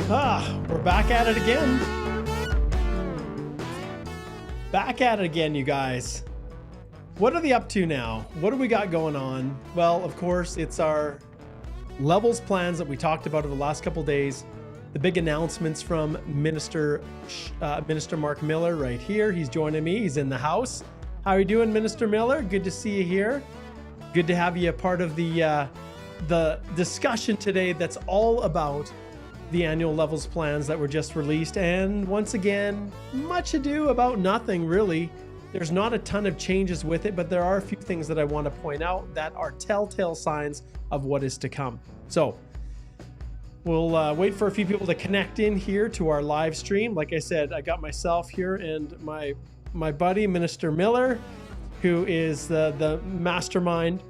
We're back at it again. Back at it again, you guys. What are they up to now? What do we got going on? Well, of course, it's our levels plans that we talked about over the last couple of days. The big announcements from Minister Mark Miller right here. He's joining me. He's in the house. How are you doing, Minister Miller? Good to see you here. Good to have you a part of the discussion today that's all about the annual levels plans that were just released. And once again, much ado about nothing, really. There's not a ton of changes with it, but there are a few things that I want to point out that are telltale signs of what is to come. So we'll wait for a few people to connect in here to our live stream. Like I said, I got myself here and my buddy, Minister Miller, who is the mastermind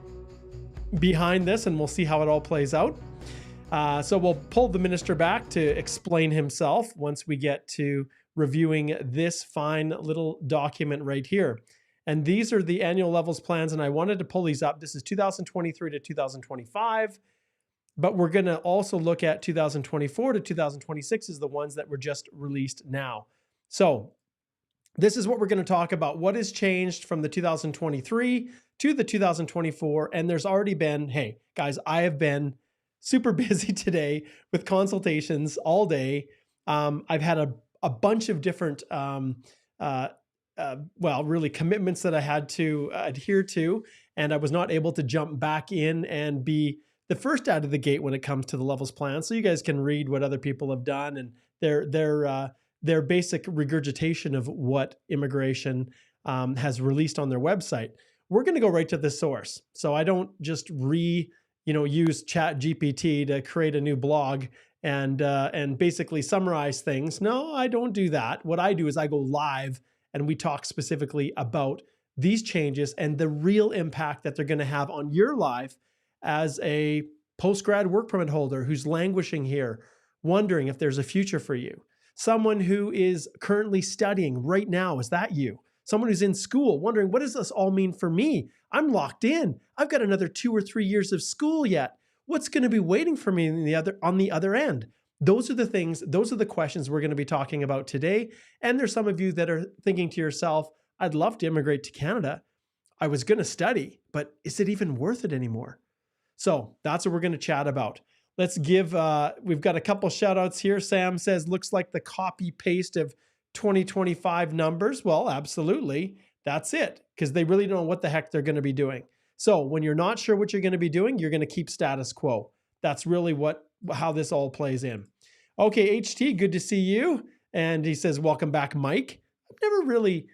behind this, and we'll see how it all plays out. So we'll pull the minister back to explain himself once we get to reviewing this fine little document right here. And these are the annual levels plans, and I wanted to pull these up. This is 2023 to 2025, but we're going to also look at 2024 to 2026 is the ones that were just released now. So this is what we're going to talk about. What has changed from the 2023 to the 2024? And there's already been, hey, guys, I have been super busy today with consultations all day. I've had a bunch of different, really commitments that I had to adhere to, and I was not able to jump back in and be the first out of the gate when it comes to the levels plan. So you guys can read what other people have done and their basic regurgitation of what immigration has released on their website. We're going to go right to the source. So I don't just use Chat GPT to create a new blog and basically summarize things. No, I don't do that. What I do is I go live and we talk specifically about these changes and the real impact that they're going to have on your life as a post-grad work permit holder who's languishing here, wondering if there's a future for you. Someone who is currently studying right now, is that you? Someone who's in school wondering, what does this all mean for me? I'm locked in. I've got another 2 or 3 years of school yet. What's going to be waiting for me on the other end? Those are the things, those are the questions we're going to be talking about today. And there's some of you that are thinking to yourself, I'd love to immigrate to Canada. I was going to study, but is it even worth it anymore? So that's what we're going to chat about. Let's give, we've got a couple shout outs here. Sam says, looks like the copy paste of 2025 numbers. Well, absolutely. That's it. Because they really don't know what the heck they're going to be doing. So when you're not sure what you're going to be doing, you're going to keep status quo. That's really how this all plays in. Okay, HT, good to see you. And he says, welcome back, Mike. I've never really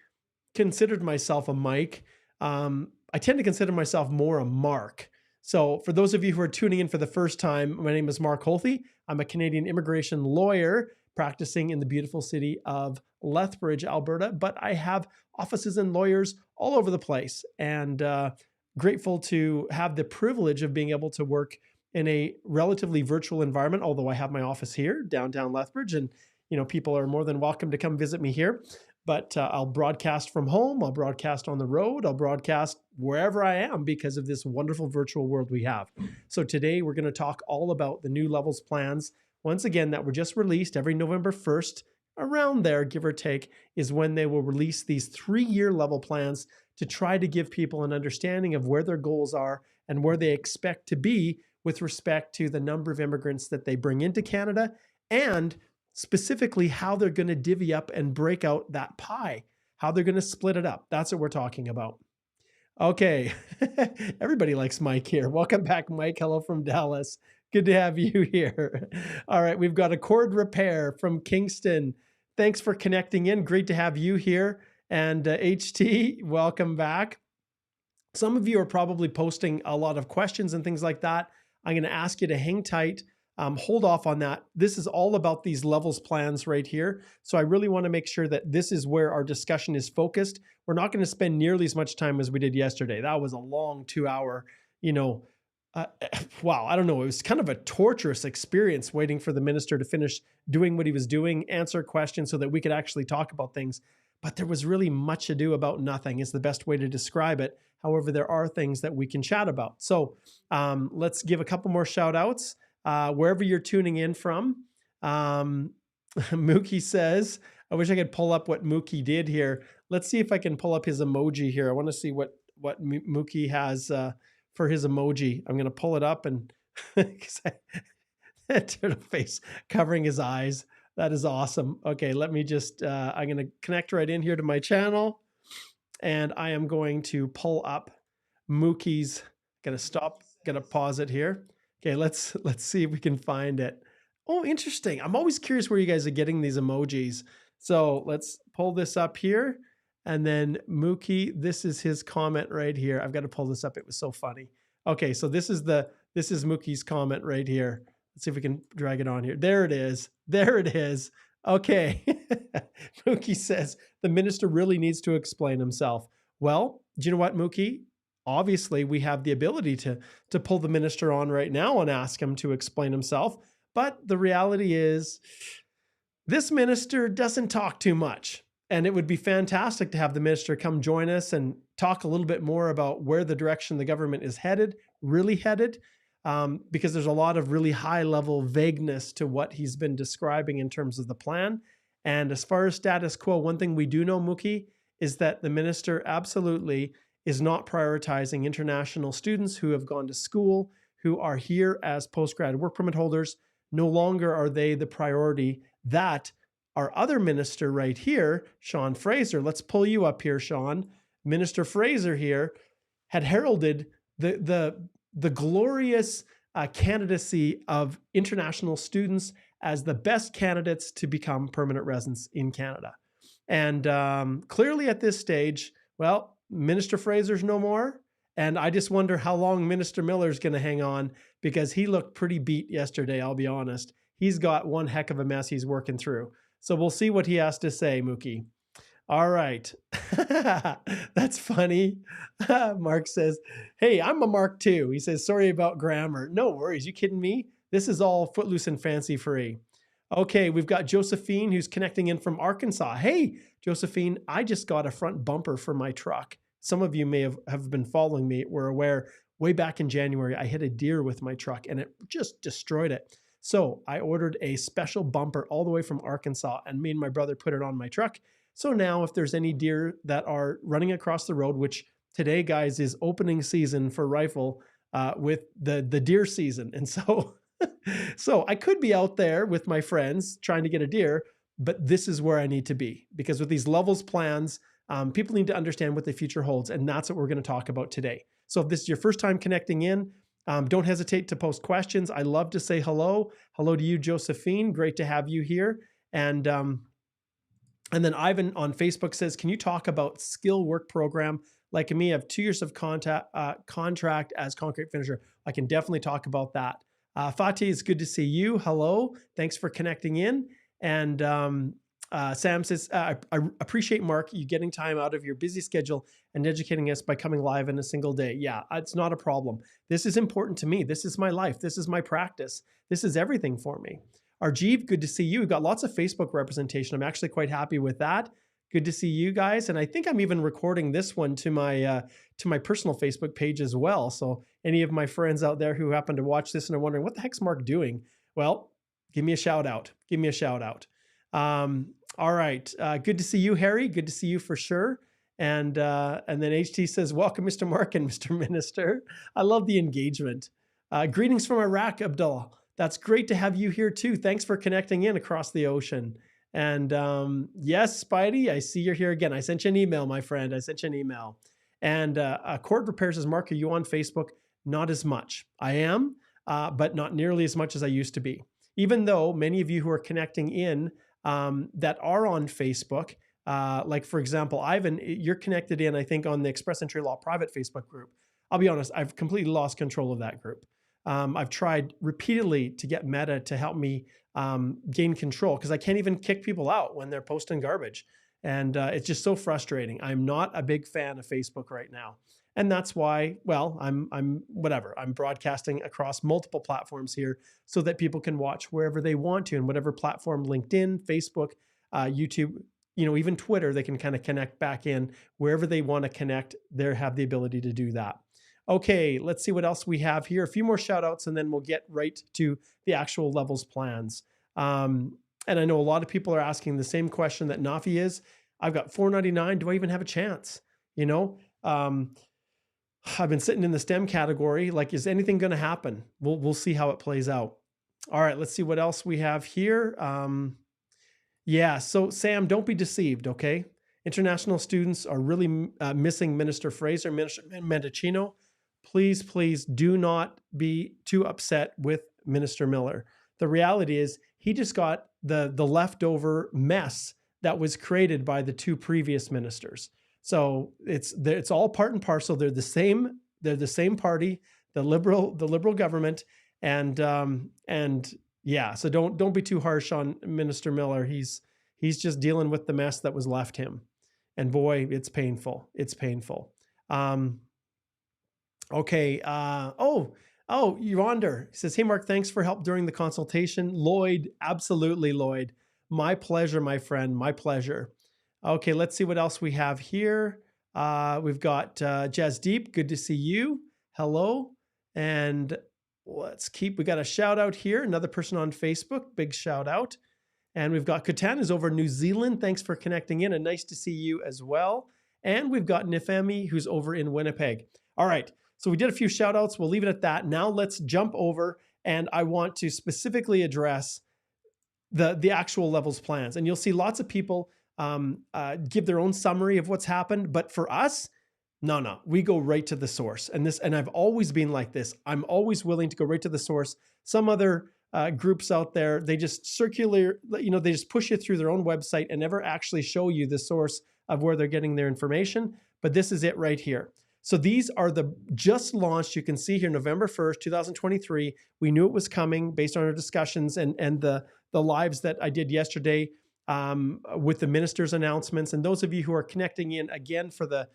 considered myself a Mike. I tend to consider myself more a Mark. So for those of you who are tuning in for the first time, my name is Mark Holthe. I'm a Canadian immigration lawyer practicing in the beautiful city of Lethbridge, Alberta, but I have offices and lawyers all over the place, and grateful to have the privilege of being able to work in a relatively virtual environment, although I have my office here, downtown Lethbridge, and people are more than welcome to come visit me here. But I'll broadcast from home, I'll broadcast on the road, I'll broadcast wherever I am because of this wonderful virtual world we have. So today we're going to talk all about the new levels plans, once again, that were just released every November 1st, around there, give or take, is when they will release these 3-year level plans to try to give people an understanding of where their goals are and where they expect to be with respect to the number of immigrants that they bring into Canada, and specifically how they're going to divvy up and break out that pie, how they're going to split it up. That's what we're talking about. Okay, everybody likes Mike here. Welcome back, Mike. Hello from Dallas. Good to have you here. All right, we've got Accord Repair from Kingston. Thanks for connecting in. Great to have you here. And HT, welcome back. Some of you are probably posting a lot of questions and things like that. I'm going to ask you to hang tight. Hold off on that. This is all about these levels plans right here. So I really want to make sure that this is where our discussion is focused. We're not going to spend nearly as much time as we did yesterday. That was a long 2-hour, wow, I don't know. It was kind of a torturous experience waiting for the minister to finish doing what he was doing, answer questions so that we could actually talk about things. But there was really much ado about nothing is the best way to describe it. However, there are things that we can chat about. So let's give a couple more shout outs. Wherever you're tuning in from, Mookie says, I wish I could pull up what Mookie did here. Let's see if I can pull up his emoji here. I want to see what Mookie has for his emoji. I'm going to pull it up and turtle face covering his eyes. That is awesome. Okay, let me just, I'm going to connect right in here to my channel, and I am going to pull up Mookie's, going to stop, going to pause it here. Okay, let's see if we can find it. Oh, interesting. I'm always curious where you guys are getting these emojis. So let's pull this up here. And then Mookie, this is his comment right here. I've got to pull this up. It was so funny. Okay, so this is Mookie's comment right here. Let's see if we can drag it on here. There it is. There it is. Okay. Mookie says the minister really needs to explain himself. Well, do you know what, Mookie? Obviously, we have the ability to pull the minister on right now and ask him to explain himself. But the reality is, this minister doesn't talk too much. And it would be fantastic to have the minister come join us and talk a little bit more about where the direction the government is headed, really headed, because there's a lot of really high level vagueness to what he's been describing in terms of the plan. And as far as status quo, one thing we do know, Mookie, is that the minister absolutely is not prioritizing international students who have gone to school, who are here as postgrad work permit holders. No longer are they the priority that our other minister right here, Sean Fraser, let's pull you up here, Sean. Minister Fraser here had heralded the glorious candidacy of international students as the best candidates to become permanent residents in Canada. And clearly at this stage, well, Minister Fraser's no more. And I just wonder how long Minister Miller's going to hang on, because he looked pretty beat yesterday, I'll be honest. He's got one heck of a mess he's working through. So we'll see what he has to say, Mookie. All right. That's funny. Mark says, hey, I'm a Mark too. He says, sorry about grammar. No worries. You kidding me? This is all footloose and fancy free. Okay, we've got Josephine who's connecting in from Arkansas. Hey, Josephine, I just got a front bumper for my truck. Some of you may have been following me, were aware way back in January, I hit a deer with my truck and it just destroyed it. So I ordered a special bumper all the way from Arkansas, and me and my brother put it on my truck. So now if there's any deer that are running across the road, which today, guys, is opening season for rifle with the deer season. And so, so I could be out there with my friends trying to get a deer, but this is where I need to be, because with these levels plans, people need to understand what the future holds. And that's what we're going to talk about today. So if this is your first time connecting in, don't hesitate to post questions. I love to say hello. Hello to you, Josephine. Great to have you here. And then Ivan on Facebook says, can you talk about skill work program? Like me, I have 2 years of contract as concrete finisher. I can definitely talk about that. Fatih, it's good to see you. Hello. Thanks for connecting in. And Sam says, I appreciate, Mark, you getting time out of your busy schedule and educating us by coming live in a single day. Yeah, it's not a problem. This is important to me. This is my life. This is my practice. This is everything for me. Arjeev, good to see you. We've got lots of Facebook representation. I'm actually quite happy with that. Good to see you guys. And I think I'm even recording this one to my personal Facebook page as well. So any of my friends out there who happen to watch this and are wondering, what the heck's Mark doing? Well, give me a shout out. Give me a shout out. All right. Good to see you, Harry. Good to see you for sure. And then HT says, welcome, Mr. Mark and Mr. Minister. I love the engagement. Greetings from Iraq, Abdullah. That's great to have you here too. Thanks for connecting in across the ocean. And yes, Spidey, I see you're here again. I sent you an email, my friend. I sent you an email. And Court Repairs says, Mark, are you on Facebook? Not as much. I am, but not nearly as much as I used to be. Even though many of you who are connecting in that are on Facebook, like for example, Ivan, you're connected in, I think, on the Express Entry Law private Facebook group. I'll be honest, I've completely lost control of that group. I've tried repeatedly to get Meta to help me gain control, because I can't even kick people out when they're posting garbage. And it's just so frustrating. I'm not a big fan of Facebook right now. And that's why, well, I'm whatever. I'm broadcasting across multiple platforms here so that people can watch wherever they want to, and whatever platform, LinkedIn, Facebook, YouTube, even Twitter, they can kind of connect back in wherever they want to connect. They have the ability to do that. Okay, let's see what else we have here. A few more shout outs and then we'll get right to the actual levels plans. And I know a lot of people are asking the same question that Nafi is. I've got 499. Do I even have a chance? You know, I've been sitting in the STEM category. Like, is anything going to happen? We'll see how it plays out. All right, let's see what else we have here. Yeah, so Sam, don't be deceived, okay? International students are really missing Minister Fraser, Minister Mendocino. Please, please do not be too upset with Minister Miller. The reality is he just got the leftover mess that was created by the two previous ministers. So it's all part and parcel. They're the same party, the liberal government, and yeah. So don't be too harsh on Minister Miller. He's just dealing with the mess that was left him, and boy, it's painful. It's painful. Okay. Yonder says, "Hey Mark, thanks for help during the consultation." Lloyd, absolutely, Lloyd. My pleasure, my friend. My pleasure. Okay, let's see what else we have here. We've got Jazz Deep. Good to see you. Hello. And we got a shout out here. Another person on Facebook. Big shout out. And we've got Katan is over New Zealand. Thanks for connecting in, and nice to see you as well. And we've got Nifemi who's over in Winnipeg. All right. So we did a few shout outs. We'll leave it at that. Now let's jump over, and I want to specifically address the actual levels plans. And you'll see lots of people give their own summary of what's happened. But for us, no, we go right to the source. And I've always been like this. I'm always willing to go right to the source. Some other groups out there, they just they just push you through their own website and never actually show you the source of where they're getting their information. But this is it right here. So these are the just launched. You can see here, November 1st, 2023. We knew it was coming based on our discussions and the lives that I did yesterday with the minister's announcements. And those of you who are connecting in again for the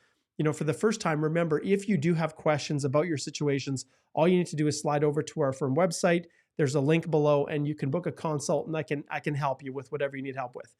first time, remember, if you do have questions about your situations, all you need to do is slide over to our firm website. There's a link below, and you can book a consult, and I can help you with whatever you need help with.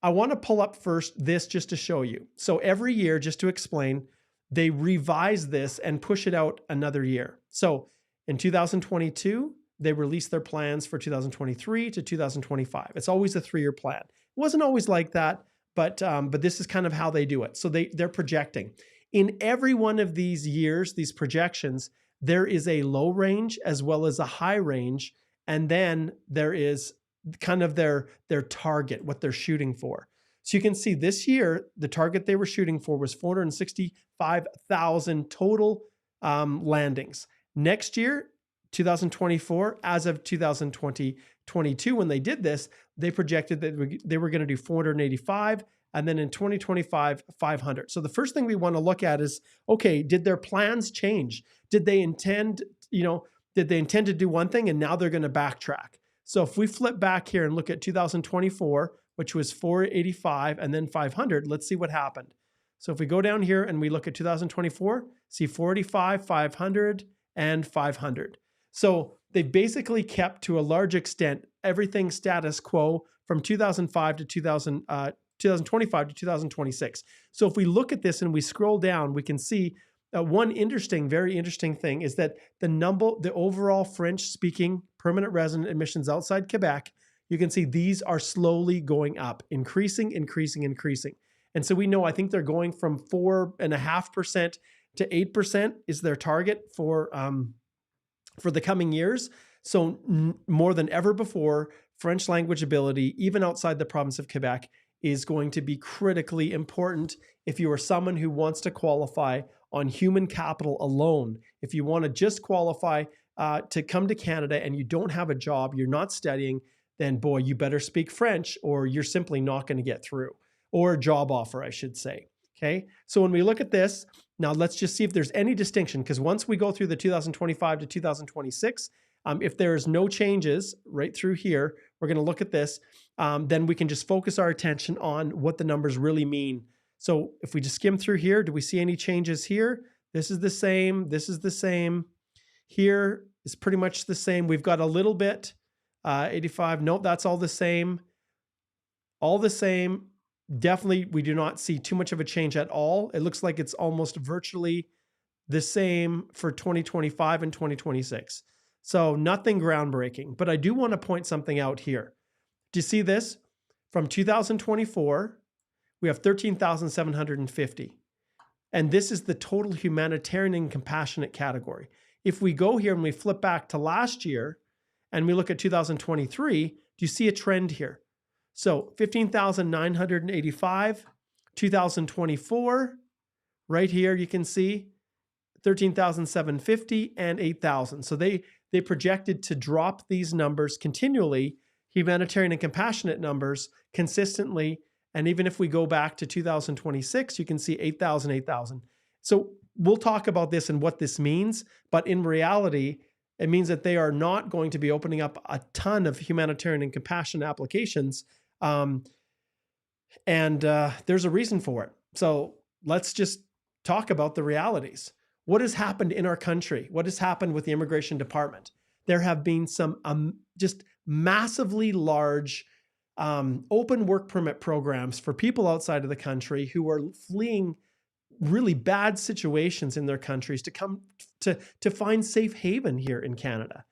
I want to pull up first this just to show you. So every year, just to explain, they revise this and push it out another year. So in 2022, they released their plans for 2023 to 2025. It's always a 3-year plan. It wasn't always like that, but this is kind of how they do it. So they're projecting. In every one of these years, these projections, there is a low range as well as a high range, and then there is kind of their target, what they're shooting for. So you can see this year, the target they were shooting for was 465,000 total landings. Next year, 2024, as of 2022, when they did this, they projected that they were going to do 485, and then in 2025, 500. So the first thing we want to look at is, okay, did their plans change? Did they intend to do one thing and now they're going to backtrack? So if we flip back here and look at 2024, which was 485 and then 500, let's see what happened. So if we go down here and we look at 2024, see 485, 500, and 500. So they basically kept, to a large extent, everything status quo from 2025 to 2026. So if we look at this and we scroll down, we can see one very interesting thing is that the overall French-speaking permanent resident admissions outside Quebec, you can see these are slowly going up, increasing. And so we know, I think they're going from 4.5% to 8% is their target for the coming years. So more than ever before, French language ability, even outside the province of Quebec, is going to be critically important if you are someone who wants to qualify on human capital alone. If you want to just qualify to come to Canada and you don't have a job, you're not studying, then boy, you better speak French or you're simply not going to get through, or a job offer, I should say. Okay. So when we look at this, now let's just see if there's any distinction, because once we go through the 2025 to 2026, if there's no changes right through here, we're going to look at this, then we can just focus our attention on what the numbers really mean. So if we just skim through here, do we see any changes here? This is the same. This is the same. Here is pretty much the same. We've got a little bit, 85. Nope, that's all the same. All the same. Definitely, we do not see too much of a change at all. It looks like it's almost virtually the same for 2025 and 2026. So nothing groundbreaking, but I do want to point something out here. Do you see this? From 2024, we have 13,750. And this is the total humanitarian and compassionate category. If we go here and we flip back to last year and we look at 2023, do you see a trend here? So 15,985, 2024, right here you can see 13,750 and 8,000. So they projected to drop these numbers continually, humanitarian and compassionate numbers consistently. And even if we go back to 2026, you can see 8,000, 8,000. So we'll talk about this and what this means. But in reality, it means that they are not going to be opening up a ton of humanitarian and compassion applications. There's a reason for it. So let's just talk about the realities. What has happened in our country? What has happened with the immigration department? There have been some just massively large open work permit programs for people outside of the country who are fleeing really bad situations in their countries to come to find safe haven here in Canada.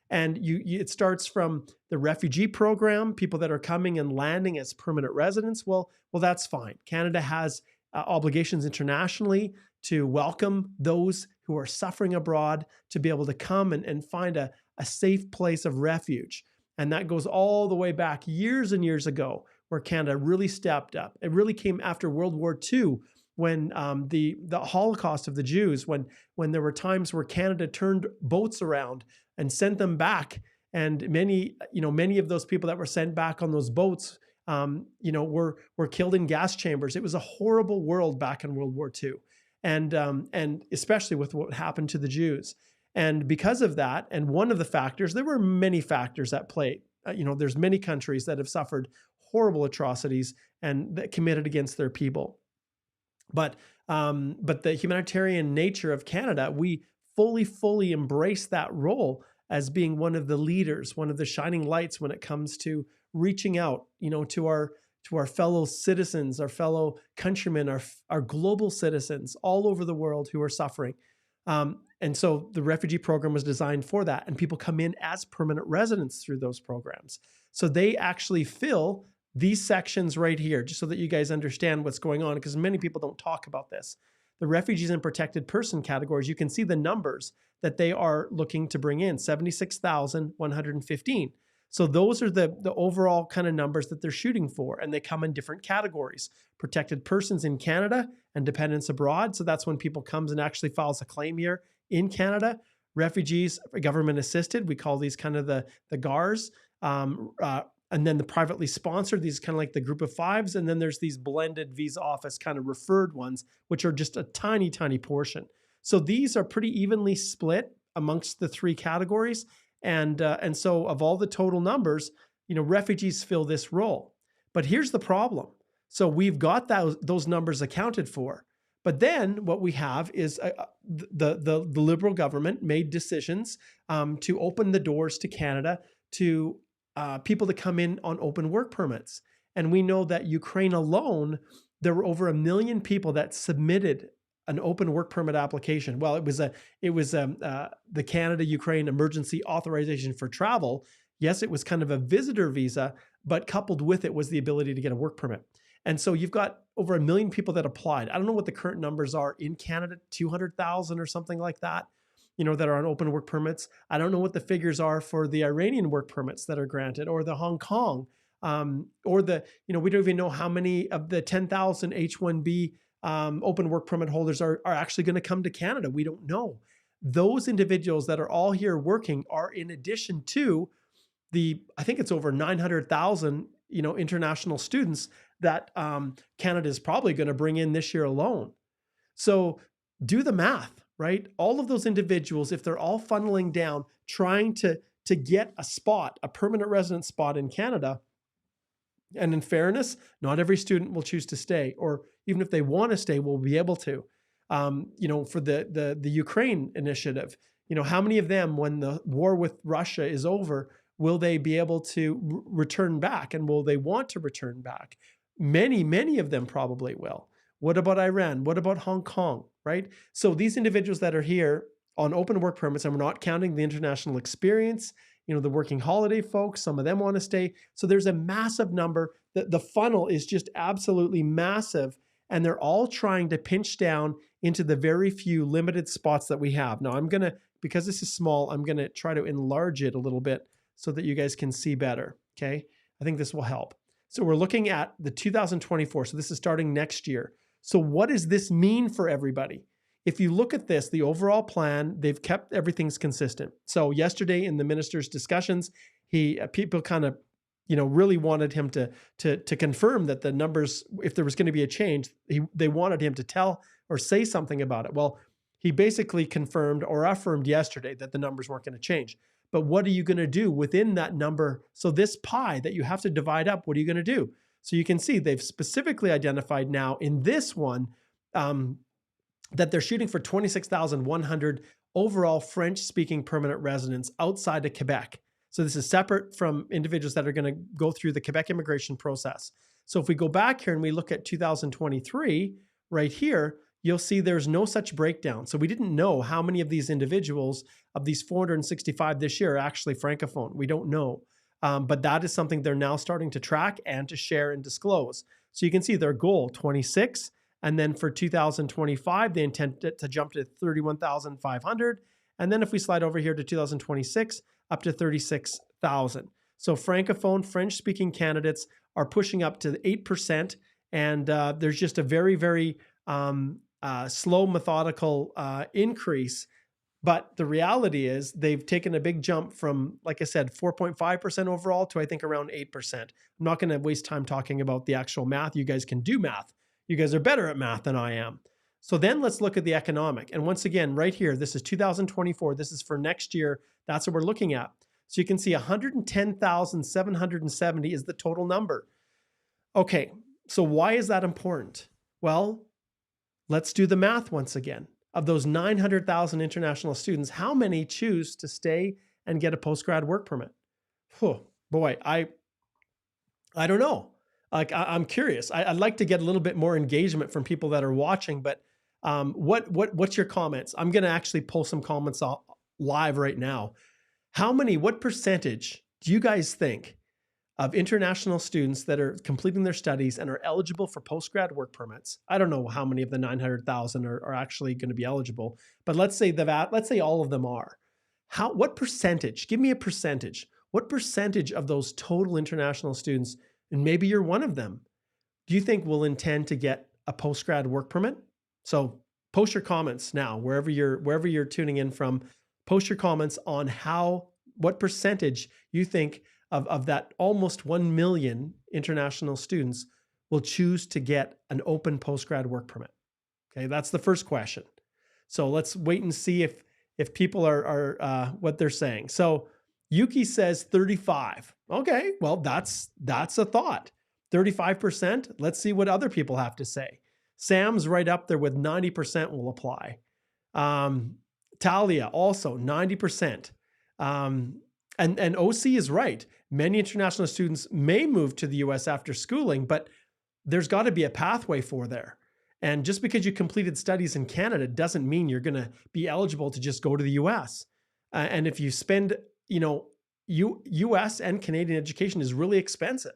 And it starts from the refugee program, people that are coming and landing as permanent residents. Well, that's fine. Canada has obligations internationally to welcome those who are suffering abroad to be able to come and find a safe place of refuge. And that goes all the way back years and years ago, where Canada really stepped up. It really came after World War II, when the Holocaust of the Jews, when there were times where Canada turned boats around and sent them back. And many of those people that were sent back on those boats, were killed in gas chambers. It was a horrible world back in World War II. And especially with what happened to the Jews. And because of that, and one of the factors, there were many factors at play. There's many countries that have suffered horrible atrocities and that committed against their people. But the humanitarian nature of Canada, we fully embrace that role as being one of the leaders, one of the shining lights when it comes to reaching out, to our fellow citizens, our fellow countrymen, our global citizens all over the world who are suffering. And so the refugee program was designed for that. And people come in as permanent residents through those programs. So they actually fill these sections right here, just so that you guys understand what's going on, because many people don't talk about this. The refugees and protected person categories, you can see the numbers that they are looking to bring in, 76,115. So those are the overall kind of numbers that they're shooting for, and they come in different categories. Protected persons in Canada and dependents abroad. So that's when people comes and actually files a claim here in Canada. Refugees, government assisted, we call these kind of the GARs. And then the privately sponsored, these kind of like the group of fives. And then there's these blended visa office kind of referred ones, which are just a tiny, tiny portion. So these are pretty evenly split amongst the three categories. And so of all the total numbers, refugees fill this role. But here's the problem. So we've got those numbers accounted for. But then what we have is the Liberal government made decisions to open the doors to Canada to people to come in on open work permits. And we know that Ukraine alone, there were over 1 million people that submitted an open work permit application. Well, it was the Canada-Ukraine Emergency Authorization for Travel. Yes, it was kind of a visitor visa, but coupled with it was the ability to get a work permit. And so you've got over 1 million people that applied. I don't know what the current numbers are in Canada, 200,000 or something like that, that are on open work permits. I don't know what the figures are for the Iranian work permits that are granted, or the Hong Kong, or we don't even know how many of the 10,000 H-1B open work permit holders are actually going to come to Canada. We don't know. Those individuals that are all here working are in addition to I think it's over 900,000, international students that Canada is probably going to bring in this year alone. So do the math, right? All of those individuals, if they're all funneling down, trying to get a permanent resident spot in Canada, and in fairness, not every student will choose to stay, or even if they want to stay, will be able to. For the Ukraine initiative, how many of them, when the war with Russia is over, will they be able to return back, and will they want to return back? Many of them probably will. What about Iran? What about Hong Kong, right? So these individuals that are here on open work permits, and we're not counting the international experience, the working holiday folks, some of them want to stay. So there's a massive number. The funnel is just absolutely massive, and they're all trying to pinch down into the very few limited spots that we have. Now because this is small, I'm gonna try to enlarge it a little bit so that you guys can see better, okay? I think this will help. So we're looking at the 2024, so this is starting next year. So what does this mean for everybody? If you look at this, the overall plan, they've kept everything's consistent. So yesterday in the minister's discussions, people kind of, really wanted him to confirm that the numbers, if there was going to be a change, they wanted him to tell or say something about it. Well, he basically confirmed or affirmed yesterday that the numbers weren't going to change. But what are you going to do within that number? So this pie that you have to divide up, what are you going to do? So you can see they've specifically identified now in this one that they're shooting for 26,100 overall French-speaking permanent residents outside of Quebec. So this is separate from individuals that are going to go through the Quebec immigration process. So if we go back here and we look at 2023, right here, you'll see there's no such breakdown. So we didn't know how many of these individuals, of these 465 this year, are actually Francophone. We don't know. But that is something they're now starting to track and to share and disclose. So you can see their goal, 26. And then for 2025, they intend to jump to 31,500. And then if we slide over here to 2026, up to 36,000. So Francophone, French-speaking candidates are pushing up to 8%. And there's just a very, very slow, methodical increase. But the reality is they've taken a big jump from, like I said, 4.5% overall to I think around 8%. I'm not going to waste time talking about the actual math. You guys can do math. You guys are better at math than I am. So then let's look at the economic. And once again, right here, this is 2024. This is for next year. That's what we're looking at. So you can see 110,770 is the total number. Okay, so why is that important? Well, let's do the math once again. Of those 900,000 international students, how many choose to stay and get a postgrad work permit? Oh, boy, I don't know. Like, I'm curious. I'd like to get a little bit more engagement from people that are watching, but what's your comments? I'm going to actually pull some comments live right now. What percentage do you guys think of international students that are completing their studies and are eligible for postgrad work permits? I don't know how many of the 900,000 are actually going to be eligible, but let's say all of them are. What percentage? Give me a percentage. What percentage of those total international students, and maybe you're one of them, do you think will intend to get a postgrad work permit? So post your comments now, wherever you're tuning in from. Post your comments on what percentage you think of that almost 1 million international students will choose to get an open postgrad work permit. Okay, that's the first question. So let's wait and see if people are what they're saying. So Yuki says 35. Okay, well, that's a thought. 35%. Let's see what other people have to say. Sam's right up there with 90% will apply. Talia also 90%. And OC is right. Many international students may move to the US after schooling, but there's got to be a pathway for there. And just because you completed studies in Canada doesn't mean you're going to be eligible to just go to the US. And if you spend, US and Canadian education is really expensive.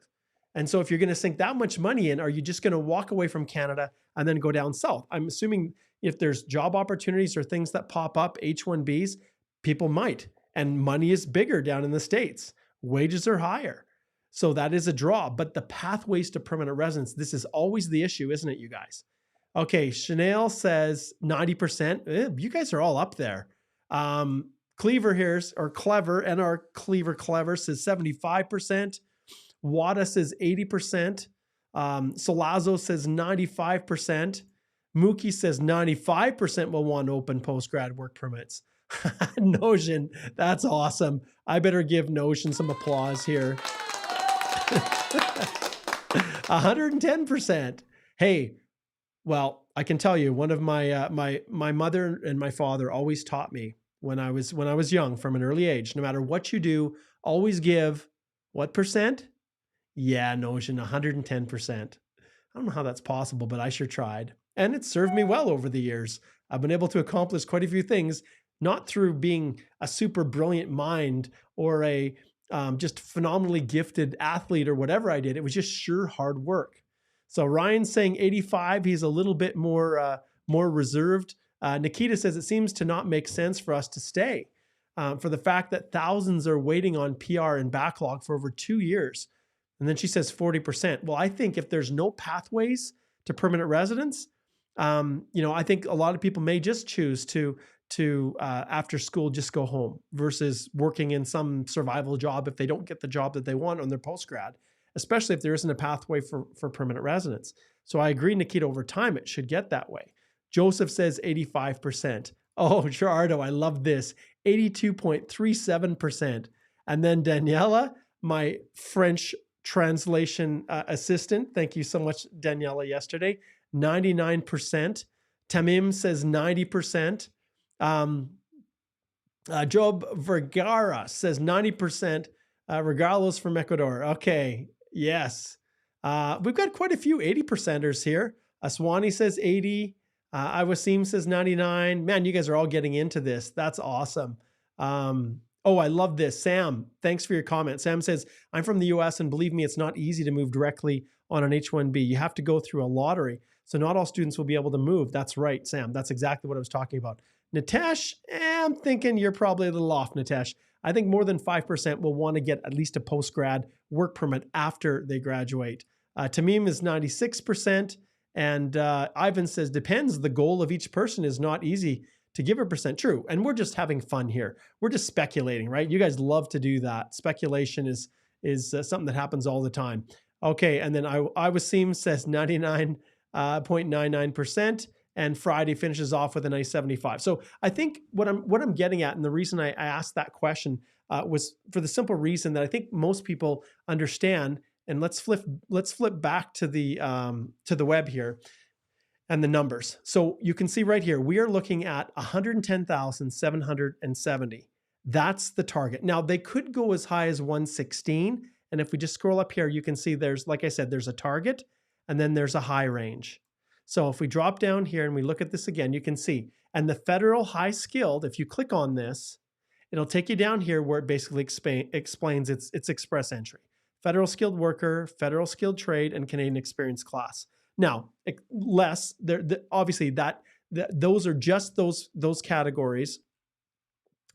And so if you're going to sink that much money in, are you just going to walk away from Canada and then go down south? I'm assuming if there's job opportunities or things that pop up, H-1Bs, people might. And money is bigger down in the States. Wages are higher. So that is a draw. But the pathways to permanent residence, this is always the issue, isn't it, you guys? Okay, Chanel says 90%. You guys are all up there. Cleaver here, or Clever, NR Cleaver says 75%. Wada says 80%. Solazo says 95%. Mookie says 95% will want open postgrad work permits. Notion, that's awesome. I better give Notion some applause here. 110%. Hey, well, I can tell you, one of my my mother and my father always taught me when I was young, from an early age, no matter what you do, always give what percent? Yeah, Notion, 110%. I don't know how that's possible, but I sure tried. And it served me well over the years. I've been able to accomplish quite a few things not through being a super brilliant mind or a just phenomenally gifted athlete or whatever I did. It was just sheer hard work. So Ryan's saying 85. He's a little bit more reserved. Nikita says it seems to not make sense for us to stay for the fact that thousands are waiting on PR and backlog for over 2 years. And then she says 40%. Well, I think if there's no pathways to permanent residence, I think a lot of people may just choose to after school just go home versus working in some survival job if they don't get the job that they want on their postgrad, especially if there isn't a pathway for permanent residence. So I agree, Nikita, over time it should get that way. Joseph says 85%. Oh, Gerardo, I love this. 82.37%. And then Daniela, my French translation assistant, thank you so much, Daniela, yesterday, 99%. Tamim says 90%. Job Vergara says 90%, regardless from Ecuador. Okay, yes. We've got quite a few 80%ers here. Aswani says 80. Iwasim says 99. Man, you guys are all getting into this. That's awesome. Oh, I love this. Sam, thanks for your comment. Sam says, I'm from the US and believe me, it's not easy to move directly on an H-1B. You have to go through a lottery. So not all students will be able to move. That's right, Sam. That's exactly what I was talking about. Nitesh, I'm thinking you're probably a little off, Nitesh. I think more than 5% will want to get at least a post-grad work permit after they graduate. Tamim is 96%. And Ivan says, depends. The goal of each person is not easy to give a percent. True. And we're just having fun here. We're just speculating, right? You guys love to do that. Speculation is something that happens all the time. Okay. And then Iwasim says 99.99%. And Friday finishes off with a nice 75. So I think what I'm getting at, and the reason I asked that question was for the simple reason that I think most people understand. And let's flip back to the web here and the numbers. So you can see right here, we are looking at 110,770. That's the target. Now they could go as high as 116. And if we just scroll up here, you can see there's, like I said, there's a target and then there's a high range. So if we drop down here and we look at this again, you can see, and the federal high skilled, if you click on this, it'll take you down here where it basically explains its express entry. Federal skilled worker, federal skilled trade, and Canadian experience class. Now, less, obviously those are just those categories,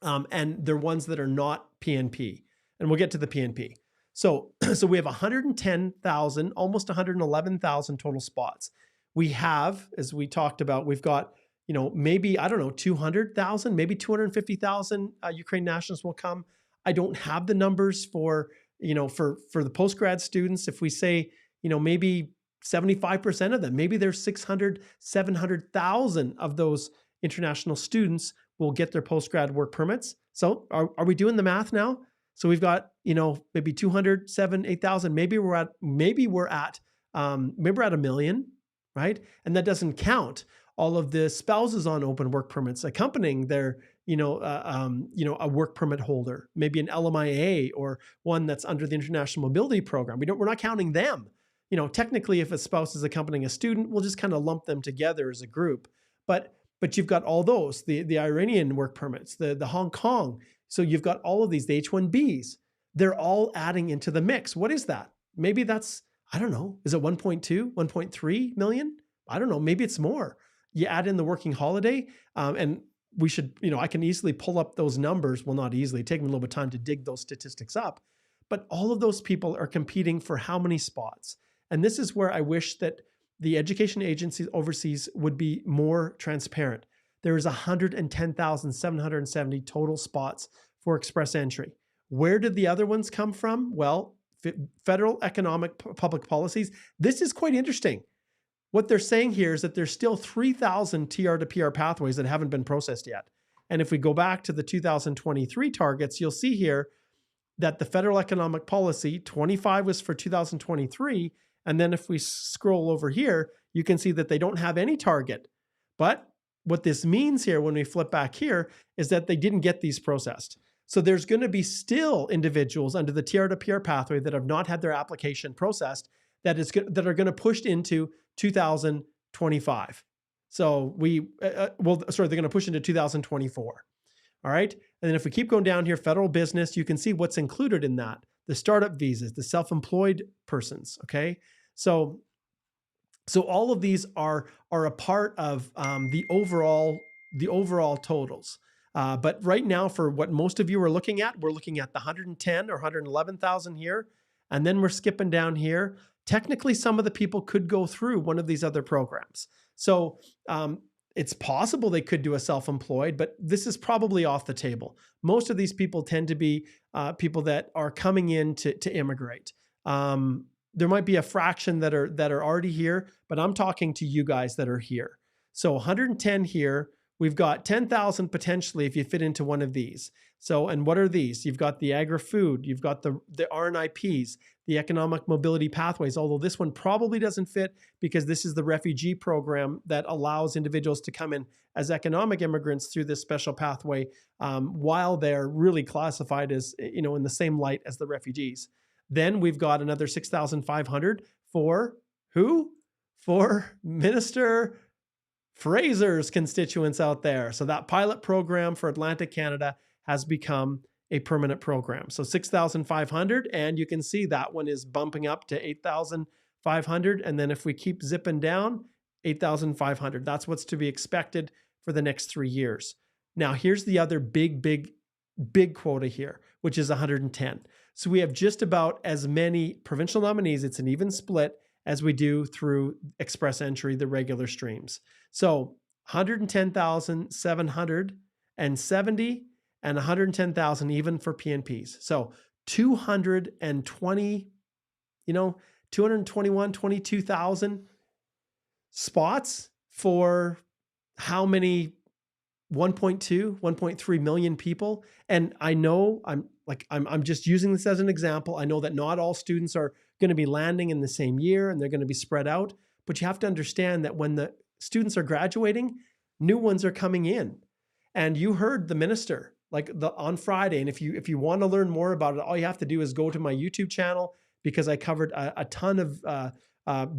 and they're ones that are not PNP. And we'll get to the PNP. So we have 110,000, almost 111,000 total spots. We have, as we talked about, we've got, maybe, I don't know, 200,000, maybe 250,000 Ukraine nationals will come. I don't have the numbers for the post-grad students. If we say, maybe 75% of them, maybe there's 600, 700,000 of those international students will get their post-grad work permits. So are we doing the math now? So we've got, maybe 200, 7, 8,000, maybe we're at a million, right? And that doesn't count all of the spouses on open work permits accompanying their, a work permit holder, maybe an LMIA or one that's under the International Mobility Program. We're not counting them. Technically, if a spouse is accompanying a student, we'll just kind of lump them together as a group. But you've got all those, the Iranian work permits, the Hong Kong. So you've got all of these, the H-1Bs. They're all adding into the mix. What is that? Maybe that's, I don't know, is it 1.2, 1.3 million? I don't know. Maybe it's more. You add in the working holiday, and we should, I can easily pull up those numbers. Well, not easily. Take me a little bit of time to dig those statistics up. But all of those people are competing for how many spots? And this is where I wish that the education agencies overseas would be more transparent. There is 110,770 total spots for express entry. Where did the other ones come from? Well, federal economic public policies. This is quite interesting. What they're saying here is that there's still 3,000 TR to PR pathways that haven't been processed yet. And if we go back to the 2023 targets, you'll see here that the federal economic policy, 25 was for 2023. And then if we scroll over here, you can see that they don't have any target. But what this means here, when we flip back here, is that they didn't get these processed. So there's going to be still individuals under the TR to PR pathway that have not had their application processed that are going to push into 2025. So they're going to push into 2024. All right. And then if we keep going down here, federal business, you can see what's included in that. The startup visas, the self-employed persons. Okay. So all of these are a part of the overall totals. But right now, for what most of you are looking at, we're looking at the 110 or 111,000 here, and then we're skipping down here. Technically, some of the people could go through one of these other programs. So it's possible they could do a self-employed, but this is probably off the table. Most of these people tend to be people that are coming in to immigrate. There might be a fraction that are already here, but I'm talking to you guys that are here. So 110 here. We've got 10,000 potentially if you fit into one of these. So, and what are these? You've got the agri-food, you've got the RNIPs, the economic mobility pathways, although this one probably doesn't fit because this is the refugee program that allows individuals to come in as economic immigrants through this special pathway while they're really classified as, in the same light as the refugees. Then we've got another 6,500 for who? For Minister Fraser's constituents out there. So that pilot program for Atlantic Canada has become a permanent program. So 6,500, and you can see that one is bumping up to 8,500. And then if we keep zipping down, 8,500. That's what's to be expected for the next 3 years. Now, here's the other big quota here, which is 110. So we have just about as many provincial nominees, it's an even split, as we do through express entry, the regular streams. So 110,770 and 110,000 even for PNPs. So 220, 221, 22,000 spots for how many 1.2, 1.3 million people. And I know I'm just using this as an example. I know that not all students are going to be landing in the same year and they're going to be spread out, but you have to understand that when the students are graduating, new ones are coming in. And you heard the minister on Friday. And if you want to learn more about it, all you have to do is go to my YouTube channel, because I covered a ton of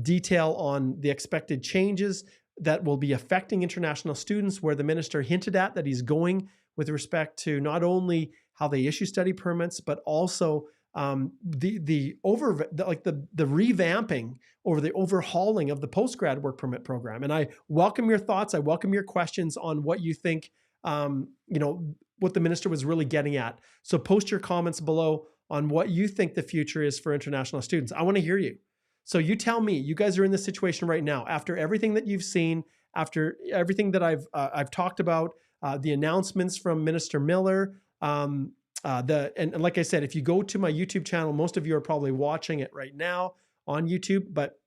detail on the expected changes that will be affecting international students, where the minister hinted at that he's going with respect to not only how they issue study permits, but also the revamping or the overhauling of the postgrad work permit program. And I welcome your thoughts. I welcome your questions on what you think, what the minister was really getting at. So post your comments below on what you think the future is for international students. I want to hear you. So you tell me, you guys are in this situation right now, after everything that you've seen, after everything that I've talked about, the announcements from Minister Miller, and like I said, if you go to my YouTube channel, most of you are probably watching it right now on YouTube, but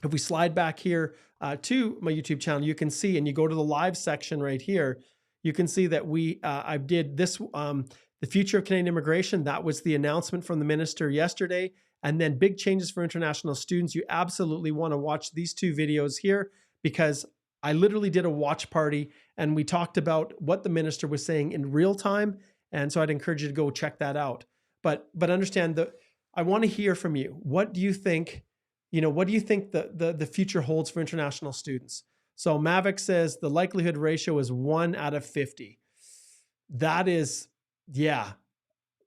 if we slide back here to my YouTube channel, you can see, and you go to the live section right here, you can see that I did this, the future of Canadian immigration. That was the announcement from the minister yesterday. And then big changes for international students. You absolutely want to watch these two videos here, because I literally did a watch party and we talked about what the minister was saying in real time. And so I'd encourage you to go check that out. But understand that I want to hear from you. What do you think, what do you think the future holds for international students? So Mavic says the likelihood ratio is 1 out of 50. That is, yeah.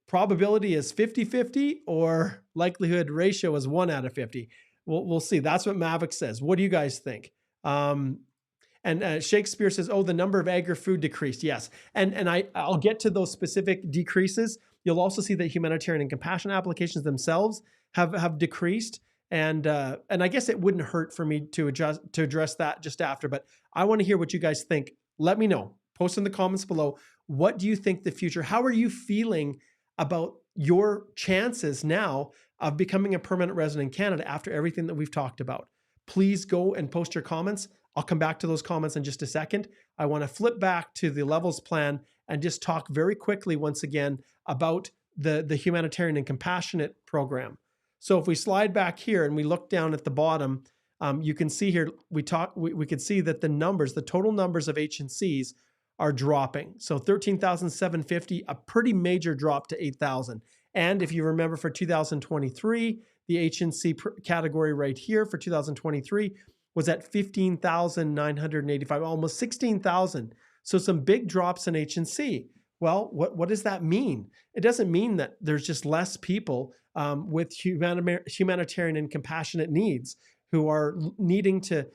Probability is 50-50, or likelihood ratio is 1 out of 50. We'll see. That's what Mavic says. What do you guys think? And Shakespeare says, oh, the number of agri-food decreased. Yes. And I'll get to those specific decreases. You'll also see that humanitarian and compassion applications themselves have decreased. And I guess it wouldn't hurt for me to address that just after, but I want to hear what you guys think. Let me know. Post in the comments below. What do you think the future? How are you feeling about your chances now of becoming a permanent resident in Canada after everything that we've talked about? Please go and post your comments. I'll come back to those comments in just a second. I want to flip back to the levels plan and just talk very quickly once again about the humanitarian and compassionate program. So if we slide back here and we look down at the bottom, you can see here, we could see that the total numbers of H&Cs are dropping. So 13,750, a pretty major drop to 8,000. And if you remember for 2023, the H&C category right here for 2023 was at 15,985, almost 16,000. So some big drops in H&C. Well, what does that mean? It doesn't mean that there's just less people with humanitarian and compassionate needs who are needing to,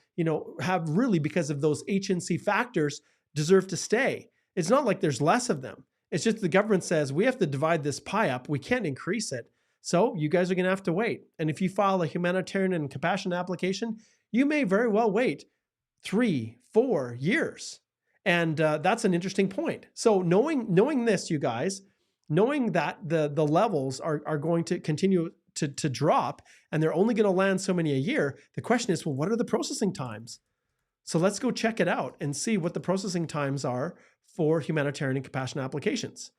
have really, because of those H&C factors, deserve to stay. It's not like there's less of them. It's just the government says we have to divide this pie up. We can't increase it. So you guys are going to have to wait. And if you file a humanitarian and compassionate application, you may very well wait 3-4 years. And that's an interesting point. So knowing this, you guys, knowing that the levels are going to continue to drop and they're only going to land so many a year, the question is, well, what are the processing times? So let's go check it out and see what the processing times are for humanitarian and compassionate applications.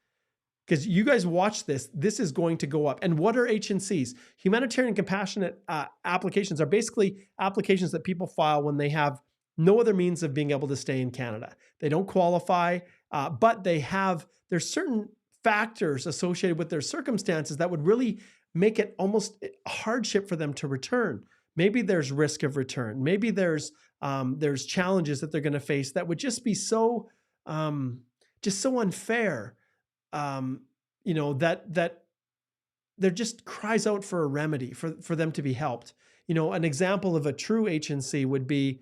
Because you guys watch this, this is going to go up. And what are H&Cs? Humanitarian and compassionate applications are basically applications that people file when they have no other means of being able to stay in Canada. They don't qualify, but there's certain factors associated with their circumstances that would really make it almost a hardship for them to return. Maybe there's risk of return. Maybe there's challenges that they're going to face that would just be so unfair. That there just cries out for a remedy for them to be helped. An example of a true H&C would be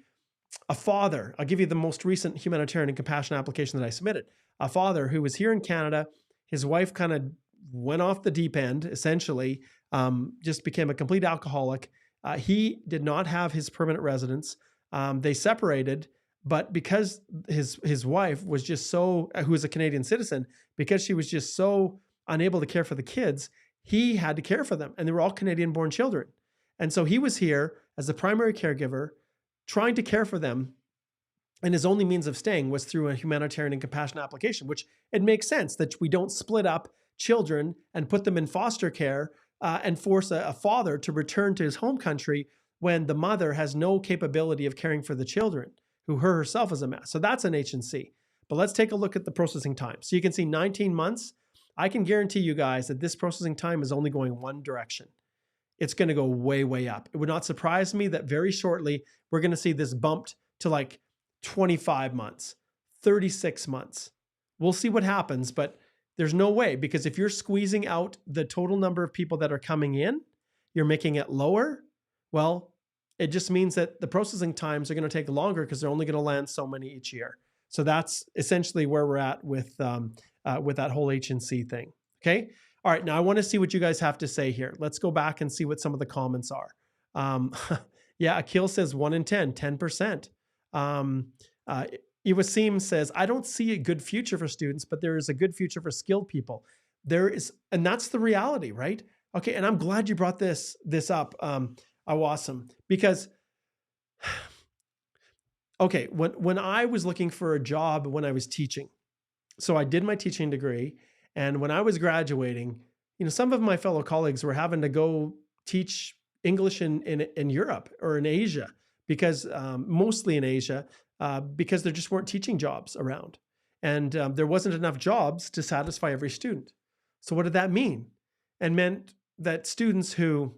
a father. I'll give you the most recent humanitarian and compassion application that I submitted. A father who was here in Canada, his wife kind of went off the deep end, essentially, just became a complete alcoholic. He did not have his permanent residence. They separated, but because his wife was just who was a Canadian citizen, because she was just so unable to care for the kids, he had to care for them. And they were all Canadian-born children. And so he was here as a primary caregiver, trying to care for them. And his only means of staying was through a humanitarian and compassion application, which it makes sense that we don't split up children and put them in foster care and force a father to return to his home country when the mother has no capability of caring for the children, who herself is a mess. So that's an H&C. But let's take a look at the processing time. So you can see 19 months. I can guarantee you guys that this processing time is only going one direction. It's going to go way, way up. It would not surprise me that very shortly we're going to see this bumped to like 25 months, 36 months. We'll see what happens, but there's no way, because if you're squeezing out the total number of people that are coming in, you're making it lower. Well, it just means that the processing times are going to take longer because they're only going to land so many each year. So that's essentially where we're at with that whole H&C thing. Okay. All right. Now I want to see what you guys have to say here. Let's go back and see what some of the comments are. Yeah. Akil says 1 in 10, 10%. Iwasim says, I don't see a good future for students, but there is a good future for skilled people. There is, and that's the reality, right? Okay. And I'm glad you brought this up, Awesome, because okay, when I was looking for a job when I was teaching, so I did my teaching degree, and when I was graduating, some of my fellow colleagues were having to go teach English in Europe or in Asia, because mostly in Asia, because there just weren't teaching jobs around, and there wasn't enough jobs to satisfy every student. So what did that mean? It meant that students who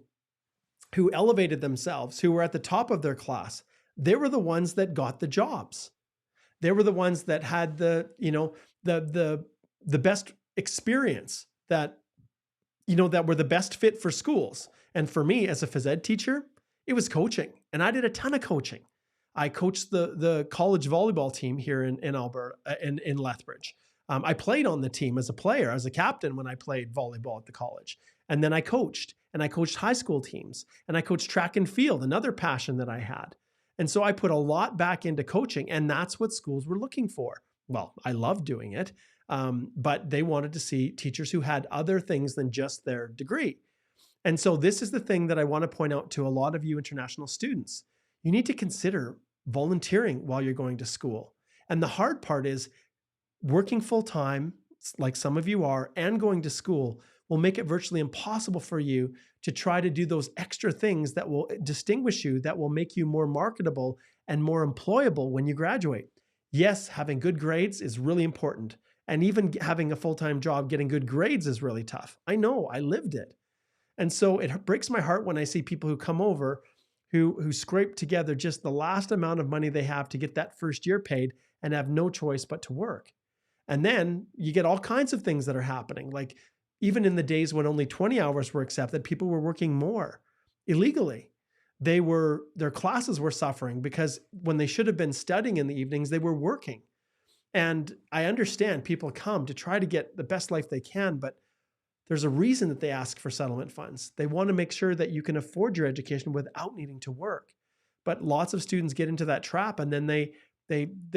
elevated themselves, who were at the top of their class, they were the ones that got the jobs. They were the ones that had the best experience, that were the best fit for schools. And for me as a phys ed teacher, it was coaching. And I did a ton of coaching. I coached the college volleyball team here in Alberta, in Lethbridge. I played on the team as a player, as a captain when I played volleyball at the college. And then I coached high school teams, and I coached track and field, another passion that I had. And so I put a lot back into coaching, and that's what schools were looking for. Well, I loved doing it, but they wanted to see teachers who had other things than just their degree. And so this is the thing that I want to point out to a lot of you international students. You need to consider volunteering while you're going to school. And the hard part is working full-time, like some of you are, and going to school will make it virtually impossible for you to try to do those extra things that will distinguish you, that will make you more marketable and more employable when you graduate. Yes, having good grades is really important. And even having a full-time job, getting good grades is really tough. I know, I lived it. And so it breaks my heart when I see people who come over who scrape together just the last amount of money they have to get that first year paid and have no choice but to work. And then you get all kinds of things that are happening. Like even in the days when only 20 hours were accepted, people were working more illegally. Their classes were suffering because when they should have been studying in the evenings, they were working. And I understand people come to try to get the best life they can, but there's a reason that they ask for settlement funds. They want to make sure that you can afford your education without needing to work. But lots of students get into that trap, and then they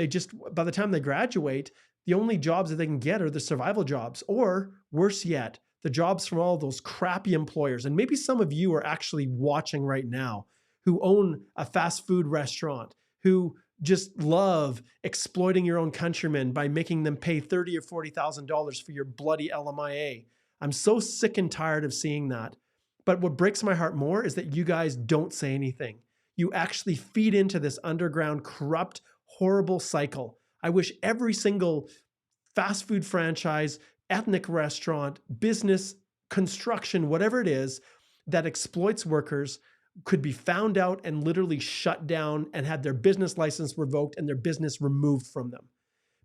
just, by the time they graduate, the only jobs that they can get are the survival jobs, or worse yet, the jobs from all those crappy employers. And maybe some of you are actually watching right now who own a fast food restaurant, who just love exploiting your own countrymen by making them pay $30,000 or $40,000 for your bloody LMIA. I'm so sick and tired of seeing that. But what breaks my heart more is that you guys don't say anything. You actually feed into this underground, corrupt, horrible cycle. I wish every single fast food franchise, ethnic restaurant, business, construction, whatever it is that exploits workers could be found out and literally shut down and had their business license revoked and their business removed from them,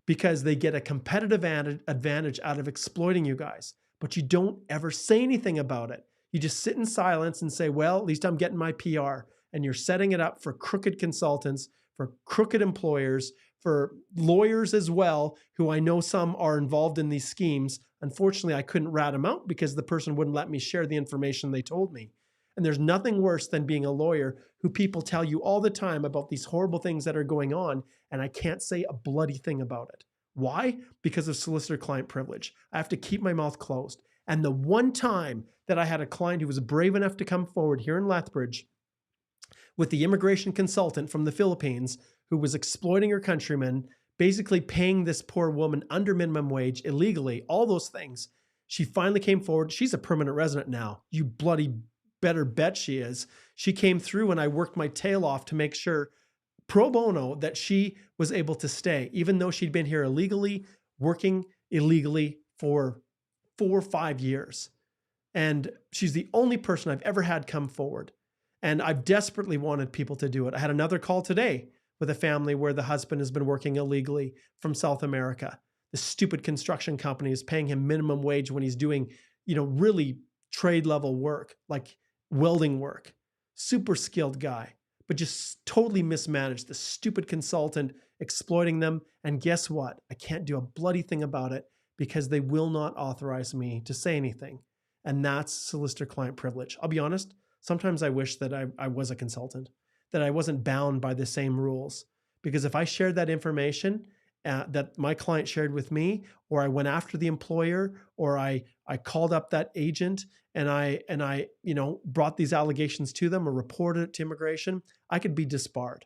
because they get a competitive advantage out of exploiting you guys. But you don't ever say anything about it. You just sit in silence and say, well, at least I'm getting my PR. And you're setting it up for crooked consultants, for crooked employers, for lawyers as well, who I know some are involved in these schemes. Unfortunately, I couldn't rat them out because the person wouldn't let me share the information they told me. And there's nothing worse than being a lawyer who people tell you all the time about these horrible things that are going on, and I can't say a bloody thing about it. Why? Because of solicitor-client privilege. I have to keep my mouth closed. And the one time that I had a client who was brave enough to come forward here in Lethbridge with the immigration consultant from the Philippines who was exploiting her countrymen, basically paying this poor woman under minimum wage illegally, all those things, she finally came forward. She's a permanent resident now. You bloody better bet she is. She came through and I worked my tail off to make sure pro bono that she was able to stay, even though she'd been here illegally, working illegally for 4 or 5 years. And she's the only person I've ever had come forward. And I've desperately wanted people to do it. I had another call today with a family where the husband has been working illegally from South America. The stupid construction company is paying him minimum wage when he's doing, really trade level work, like welding work. Super skilled guy, but just totally mismanaged. The stupid consultant exploiting them. And guess what? I can't do a bloody thing about it because they will not authorize me to say anything. And that's solicitor-client privilege. I'll be honest, sometimes I wish that I was a consultant, that I wasn't bound by the same rules. Because if I shared that information that my client shared with me, or I went after the employer, or I called up that agent and I brought these allegations to them or reported it to immigration, I could be disbarred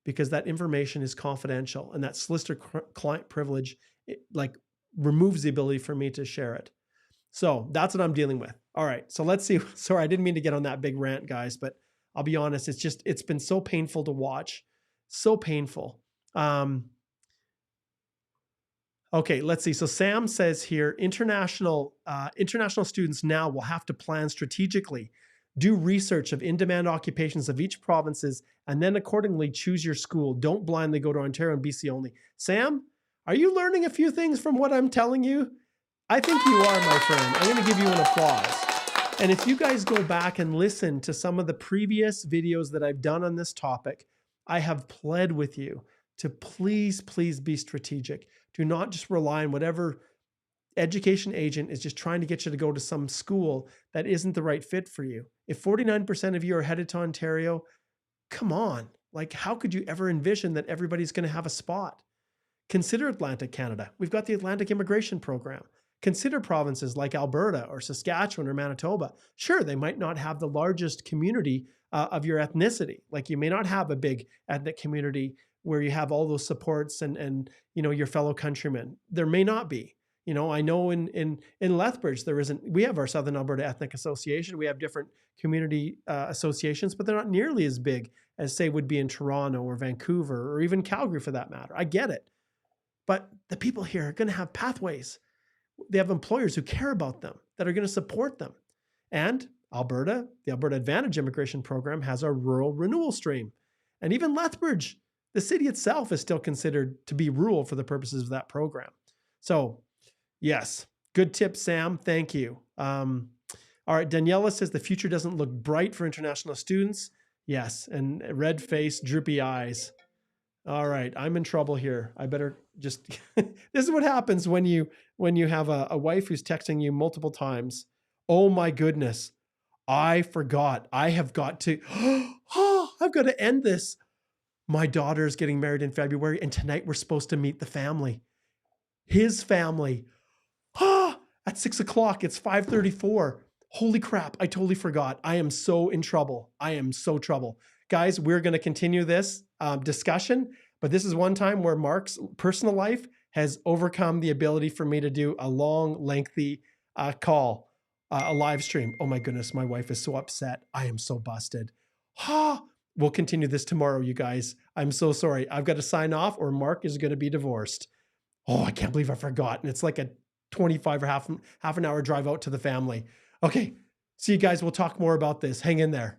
because that information is confidential, and that solicitor-client privilege removes the ability for me to share it. So that's what I'm dealing with. All right, so let's see. Sorry, I didn't mean to get on that big rant, guys, but I'll be honest, it's been so painful to watch, so painful. Okay, let's see. So Sam says here, international students now will have to plan strategically, do research of in-demand occupations of each provinces, and then accordingly choose your school. Don't blindly go to Ontario and BC only. Sam, are you learning a few things from what I'm telling you? I think you are, my friend. I'm going to give you an applause. And if you guys go back and listen to some of the previous videos that I've done on this topic, I have pled with you to please, please be strategic. Do not just rely on whatever education agent is just trying to get you to go to some school that isn't the right fit for you. If 49% of you are headed to Ontario, come on. Like, how could you ever envision that everybody's going to have a spot? Consider Atlantic Canada. We've got the Atlantic Immigration Program. Consider provinces like Alberta or Saskatchewan or Manitoba. Sure, they might not have the largest community of your ethnicity. Like, you may not have a big ethnic community where you have all those supports and your fellow countrymen. There may not be. I know in Lethbridge there isn't. We have our Southern Alberta Ethnic Association. We have different community associations, but they're not nearly as big as, say, would be in Toronto or Vancouver or even Calgary for that matter. I get it, but the people here are going to have pathways. They have employers who care about them, that are going to support them. And Alberta, the Alberta Advantage Immigration Program, has a rural renewal stream. And even Lethbridge, the city itself, is still considered to be rural for the purposes of that program. So yes, good tip, Sam. Thank you. All right, Daniela says the future doesn't look bright for international students. Yes, and red face, droopy eyes. All right, I'm in trouble here. I better just. This is what happens when you have a wife who's texting you multiple times. Oh my goodness, I forgot. I have got to. Oh, I've got to end this. My daughter is getting married in February, and tonight we're supposed to meet the family. His family. Ah, at 6 o'clock. It's 5:34. Holy crap! I totally forgot. I am so in trouble. I am so trouble, guys. We're going to continue this discussion, but this is one time where Mark's personal life has overcome the ability for me to do a long, lengthy call, a live stream. Oh my goodness, my wife is so upset. I am so busted. Ah, we'll continue this tomorrow, you guys. I'm so sorry. I've got to sign off, or Mark is going to be divorced. Oh, I can't believe I forgot. And it's like a 25 or half an hour drive out to the family. Okay. See you guys. We'll talk more about this. Hang in there.